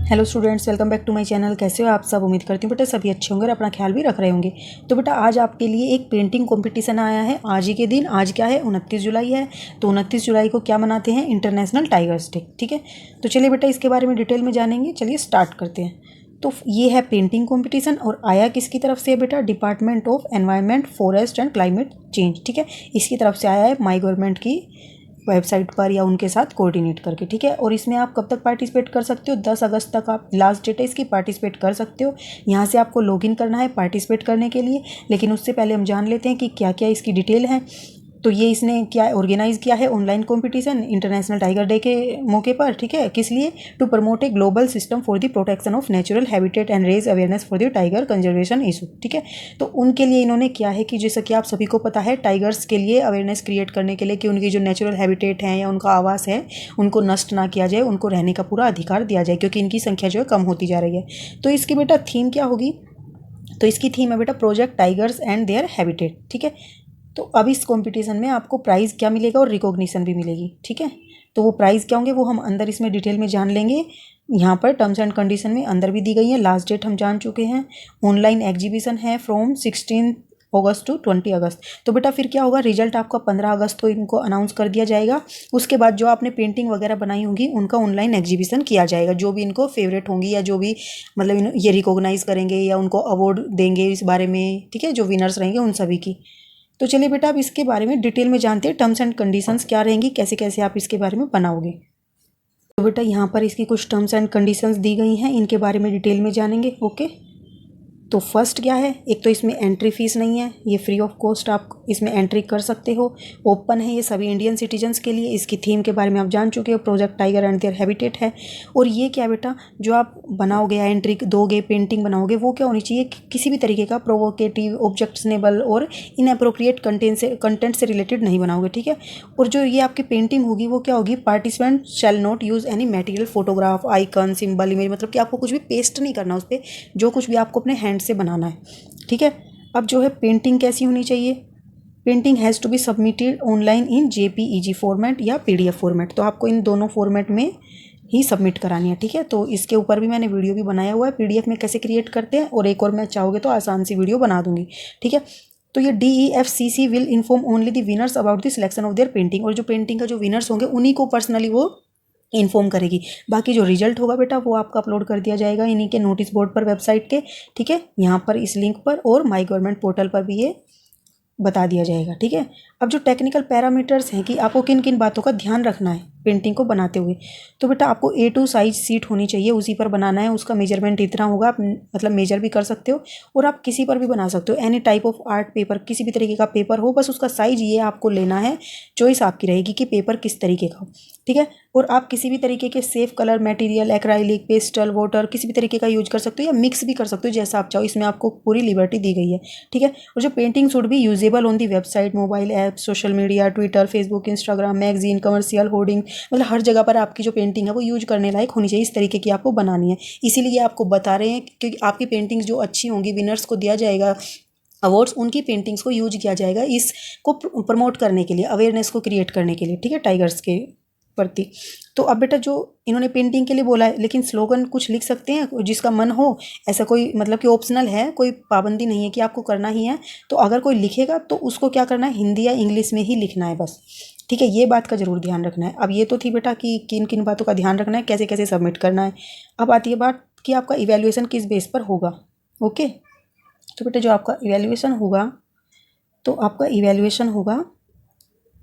Hello students, welcome back to my channel. कैसे हो आप सब? उम्मीद करती हूँ बेटा सभी अच्छे होंगे और अपना ख्याल भी रख रहे होंगे। तो बेटा आज आपके लिए एक पेंटिंग कंपटीशन आया है आज ही के दिन। आज क्या है, 29 जुलाई है। तो 29 जुलाई को क्या मनाते हैं? International tigers day. ठीक है, तो चलिए बेटा इसके बारे में डिटेल में जानेंगे। चलिए स्टार्ट करते हैं। तो ये है पेंटिंग कॉम्पिटिशन और आया किसकी तरफ से है बेटा? Department of environment, forest and climate change. ठीक है, इसकी तरफ से आया है, माई गवर्नमेंट की वेबसाइट पर या उनके साथ कोऑर्डिनेट करके। ठीक है, और इसमें आप कब तक पार्टिसिपेट कर सकते हो? 10 अगस्त तक आप लास्ट डेट है इसकी, पार्टिसिपेट कर सकते हो। यहाँ से आपको लॉगिन करना है पार्टिसिपेट करने के लिए। लेकिन उससे पहले हम जान लेते हैं कि क्या क्या इसकी डिटेल है। तो ये इसने क्या ऑर्गेनाइज किया है? Online competition international tiger day के मौके पर। ठीक है, किस लिए? To promote a global system for the protection of natural habitat and raise awareness for the tiger conservation issue. ठीक है, तो उनके लिए इन्होंने किया है कि जैसा कि आप सभी को पता है, टाइगर्स के लिए अवेयरनेस क्रिएट करने के लिए कि उनकी जो नेचुरल हैबिटेट है या उनका आवास है उनको नष्ट ना किया जाए, उनको रहने का पूरा अधिकार दिया जाए, क्योंकि इनकी संख्या जो है कम होती जा रही है। तो इसकी बेटा थीम क्या होगी? तो इसकी थीम है बेटा project tigers and their habitat. ठीक है, तो अब इस कंपटीशन में आपको प्राइज़ क्या मिलेगा और रिकॉग्निशन भी मिलेगी। ठीक है, तो वो प्राइज़ क्या होंगे वो हम अंदर इसमें डिटेल में जान लेंगे। यहाँ पर टर्म्स एंड कंडीशन में अंदर भी दी गई है। लास्ट डेट हम जान चुके हैं। ऑनलाइन एग्जीबिशन है फ्रॉम 16 अगस्त टू 20 अगस्त। तो बेटा फिर क्या होगा, रिजल्ट आपका 15 अगस्त को इनको अनाउंस कर दिया जाएगा। उसके बाद जो आपने पेंटिंग वगैरह बनाई होगी उनका ऑनलाइन एग्जीबिशन किया जाएगा। जो भी इनको फेवरेट होंगी या जो भी मतलब ये रिकॉग्नाइज करेंगे या उनको अवार्ड देंगे इस बारे में। ठीक है, जो विनर्स रहेंगे उन सभी की। तो चलिए बेटा अब इसके बारे में डिटेल में जानते हैं, टर्म्स एंड कंडीशंस क्या रहेंगी, कैसे कैसे आप इसके बारे में बनाओगे। तो बेटा यहाँ पर इसकी कुछ टर्म्स एंड कंडीशंस दी गई हैं, इनके बारे में डिटेल में जानेंगे। ओके, तो फर्स्ट क्या है, एक तो इसमें एंट्री फीस नहीं है, ये फ्री ऑफ कॉस्ट आप इसमें एंट्री कर सकते हो। ओपन है ये सभी इंडियन सिटीजन्स के लिए। इसकी थीम के बारे में आप जान चुके हो, project tiger and their habitat है। और ये क्या बेटा, जो आप बनाओगे या एंट्री दोगे, पेंटिंग बनाओगे, वो क्या होनी चाहिए? किसी भी तरीके का प्रोवोकेटिव, ऑब्जेक्शनेबल और इनअप्रोप्रिएट कंटेंट से रिलेटेड नहीं बनाओगे। ठीक है, और जो ये आपकी पेंटिंग होगी वो क्या होगी? Participant shall not use any material, photograph, icon, symbol, image, मतलब कि आपको कुछ भी पेस्ट नहीं करना उस पर, जो कुछ भी आपको अपने हैंड से बनाना है। ठीक है, अब जो है पेंटिंग कैसी होनी चाहिए? Painting has to be submitted online in JPEG format या पीडीएफ फॉर्मेट। तो आपको इन दोनों फॉर्मेट में ही सबमिट करानी है। ठीक है, तो इसके ऊपर भी मैंने वीडियो भी बनाया हुआ है, पीडीएफ में कैसे क्रिएट करते हैं, और एक और मैं चाहोगे तो आसान सी वीडियो बना दूंगी। ठीक है, तो ये DEFCC will inform only the winners about the selection of their painting. और जो पेंटिंग का जो विनर्स होंगे उन्हीं को पर्सनली वो इन्फॉर्म करेगी। बाकी जो रिजल्ट होगा बेटा वो आपका अपलोड कर दिया जाएगा इन्हीं के नोटिस बोर्ड पर, वेबसाइट के। ठीक है, यहाँ पर इस लिंक पर और माई गवर्नमेंट पोर्टल पर भी ये बता दिया जाएगा। ठीक है, अब जो टेक्निकल पैरामीटर्स हैं कि आपको किन किन बातों का ध्यान रखना है पेंटिंग को बनाते हुए। तो बेटा आपको A2 साइज सीट होनी चाहिए, उसी पर बनाना है। उसका मेजरमेंट इतना होगा, आप मतलब मेजर भी कर सकते हो और आप किसी पर भी बना सकते हो। Any type of art paper, किसी भी तरीके का पेपर हो, बस उसका साइज ये आपको लेना है। चॉइस आपकी रहेगी कि पेपर किस तरीके का हो। ठीक है, और आप किसी भी तरीके के safe colour material, acrylic, pastel, water, किसी भी तरीके का यूज कर सकते हो या मिक्स भी कर सकते हो जैसा आप चाहो। इसमें आपको पूरी लिबर्टी दी गई है। ठीक है, और जो पेंटिंग शुड भी usable on the website, mobile app, social media, Twitter, Facebook, Instagram, magazine, commercial, hoarding, मतलब हर जगह पर आपकी जो पेंटिंग है वो यूज करने लायक होनी चाहिए। इस तरीके की आपको बनानी है। इसीलिए आपको बता रहे हैं क्योंकि आपकी पेंटिंग्स जो अच्छी होंगी, विनर्स को दिया जाएगा अवार्ड्स, उनकी पेंटिंग्स को यूज किया जाएगा इसको प्रमोट करने के लिए, अवेयरनेस को क्रिएट करने के लिए। ठीक है, टाइगर्स के प्रति। तो अब बेटा जो इन्होंने पेंटिंग के लिए बोला है, लेकिन स्लोगन कुछ लिख सकते हैं जिसका मन हो। ऐसा कोई मतलब कि ऑप्शनल है, कोई पाबंदी नहीं है कि आपको करना ही है। तो अगर कोई लिखेगा तो उसको क्या करना है, हिंदी या इंग्लिश में ही लिखना है बस। ठीक है, ये बात का जरूर ध्यान रखना है। अब ये तो थी बेटा कि किन किन बातों का ध्यान रखना है, कैसे कैसे सबमिट करना है। अब आती है बात कि आपका इवैल्यूएशन किस बेस पर होगा। ओके, तो बेटा जो आपका इवैल्यूएशन होगा, तो आपका इवैल्यूएशन होगा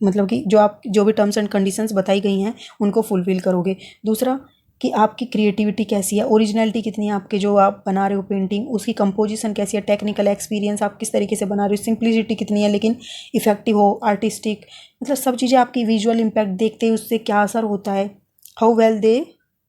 मतलब कि जो भी टर्म्स एंड कंडीशंस बताई गई हैं उनको फुलफिल करोगे। दूसरा कि आपकी क्रिएटिविटी कैसी है, ओरिजिनलिटी कितनी है आपके जो आप बना रहे हो पेंटिंग, उसकी कंपोजिशन कैसी है, टेक्निकल एक्सपीरियंस आप किस तरीके से बना रहे हो, सिंप्लिसिटी कितनी है लेकिन इफेक्टिव हो, आर्टिस्टिक, मतलब सब चीज़ें आपकी विजुअल इम्पैक्ट देखते हैं उससे क्या असर होता है, how well they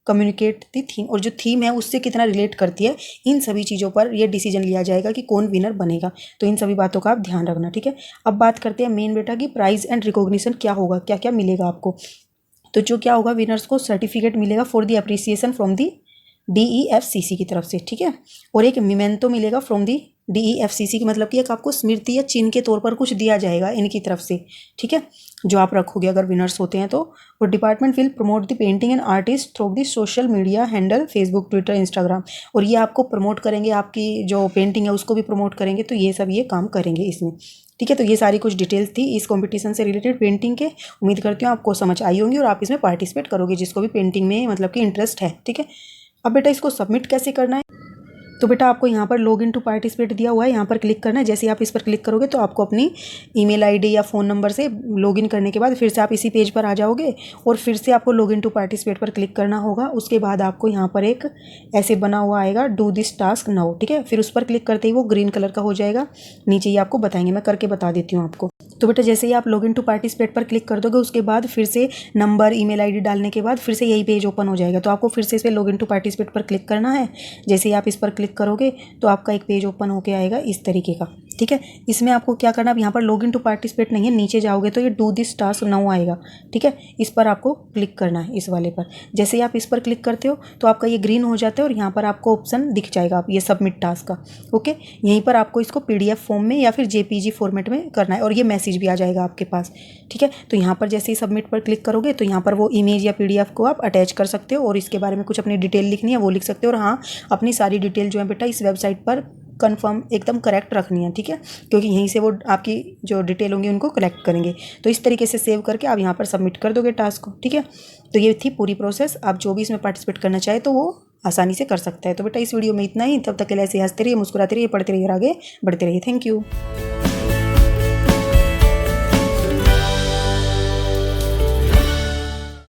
communicate the theme, और जो थीम है उससे कितना रिलेट करती है। इन सभी चीज़ों पर यह डिसीजन लिया जाएगा कि कौन विनर बनेगा। तो इन सभी बातों का आप ध्यान रखना। ठीक है, अब बात करते हैं मेन बेटा की प्राइज एंड रिकॉग्निशन क्या होगा, क्या क्या मिलेगा आपको। तो जो क्या होगा, विनर्स को सर्टिफिकेट मिलेगा for the appreciation from the DEFCC की तरफ से। ठीक है, और एक मिमेंटो मिलेगा फ्रॉम दी DEFCC की, मतलब कि एक आपको स्मृति या चिन्ह के तौर पर कुछ दिया जाएगा इनकी तरफ से। ठीक है, जो आप रखोगे अगर विनर्स होते हैं तो। और department will promote the painting and artist through the social media handle Facebook, Twitter, Instagram. और ये आपको प्रमोट करेंगे, आपकी जो पेंटिंग है उसको भी प्रमोट करेंगे। तो ये सब ये काम करेंगे इसमें, ठीक है। तो ये सारी कुछ डिटेल्स थी इस कंपटीशन से रिलेटेड पेंटिंग के। उम्मीद करती हूँ आपको समझ आई होंगी और आप इसमें पार्टिसिपेट करोगे, जिसको भी पेंटिंग में मतलब कि इंटरेस्ट है, ठीक है। अब बेटा इसको सबमिट कैसे करना है, तो बेटा आपको यहाँ पर लॉग इन टू पार्टिसिपेट दिया हुआ है, यहाँ पर क्लिक करना है। जैसे आप इस पर क्लिक करोगे तो आपको अपनी ईमेल आईडी या फ़ोन नंबर से लॉगिन करने के बाद फिर से आप इसी पेज पर आ जाओगे और फिर से आपको लॉग इन टू पार्टिसिपेट पर क्लिक करना होगा। उसके बाद आपको यहाँ पर एक ऐसे बना हुआ आएगा डू दिस टास्क नाउ, ठीक है। फिर उस पर क्लिक करते ही वो ग्रीन कलर का हो जाएगा। नीचे ही आपको बताएंगे, मैं करके बता देती हूँ आपको। तो बेटा जैसे ही आप लॉग इन टू पार्टिसिपेट पर क्लिक कर दोगे उसके बाद फिर से नंबर, ईमेल आईडी डालने के बाद फिर से यही पेज ओपन हो जाएगा। तो आपको फिर से इस पर लॉग इन टू पार्टिसिपेट पर क्लिक करना है। जैसे ही आप इस पर क्लिक करोगे तो आपका एक पेज ओपन होके आएगा इस तरीके का, ठीक है। इसमें आपको क्या करना है, यहाँ पर लॉग इन टू पार्टिसिपेट नहीं है, नीचे जाओगे तो ये डू दिस टास्क नाउ आएगा, ठीक है। इस पर आपको क्लिक करना है, इस वाले पर। जैसे ही आप इस पर क्लिक करते हो तो आपका ये ग्रीन हो जाता है और यहाँ पर आपको ऑप्शन दिख जाएगा आप ये सबमिट टास्क का, ओके। यहीं पर आपको इसको PDF फॉर्म में या फिर JPG फॉर्मेट में करना है और ये मैसेज भी आ जाएगा आपके पास, ठीक है। तो यहाँ पर जैसे ही सबमिट पर क्लिक करोगे तो यहाँ पर वो इमेज या PDF को आप अटैच कर सकते हो और इसके बारे में कुछ अपनी डिटेल लिखनी है वो लिख सकते हो। और हाँ, अपनी सारी डिटेल जो है बेटा इस वेबसाइट पर कंफर्म एकदम करेक्ट रखनी है, ठीक है, क्योंकि यहीं से वो आपकी जो डिटेल होंगी उनको कलेक्ट करेंगे। तो इस तरीके से सेव करके आप यहाँ पर सबमिट कर दोगे टास्क को, ठीक है। तो ये थी पूरी प्रोसेस। आप जो भी इसमें पार्टिसिपेट करना चाहे तो वो आसानी से कर सकता है। तो बेटा इस वीडियो में इतना ही। तब तक के लिए ऐसे हंसते रहिए, मुस्कुराते रहिए, पढ़ते रहिए और आगे बढ़ते रहिए। Thank you.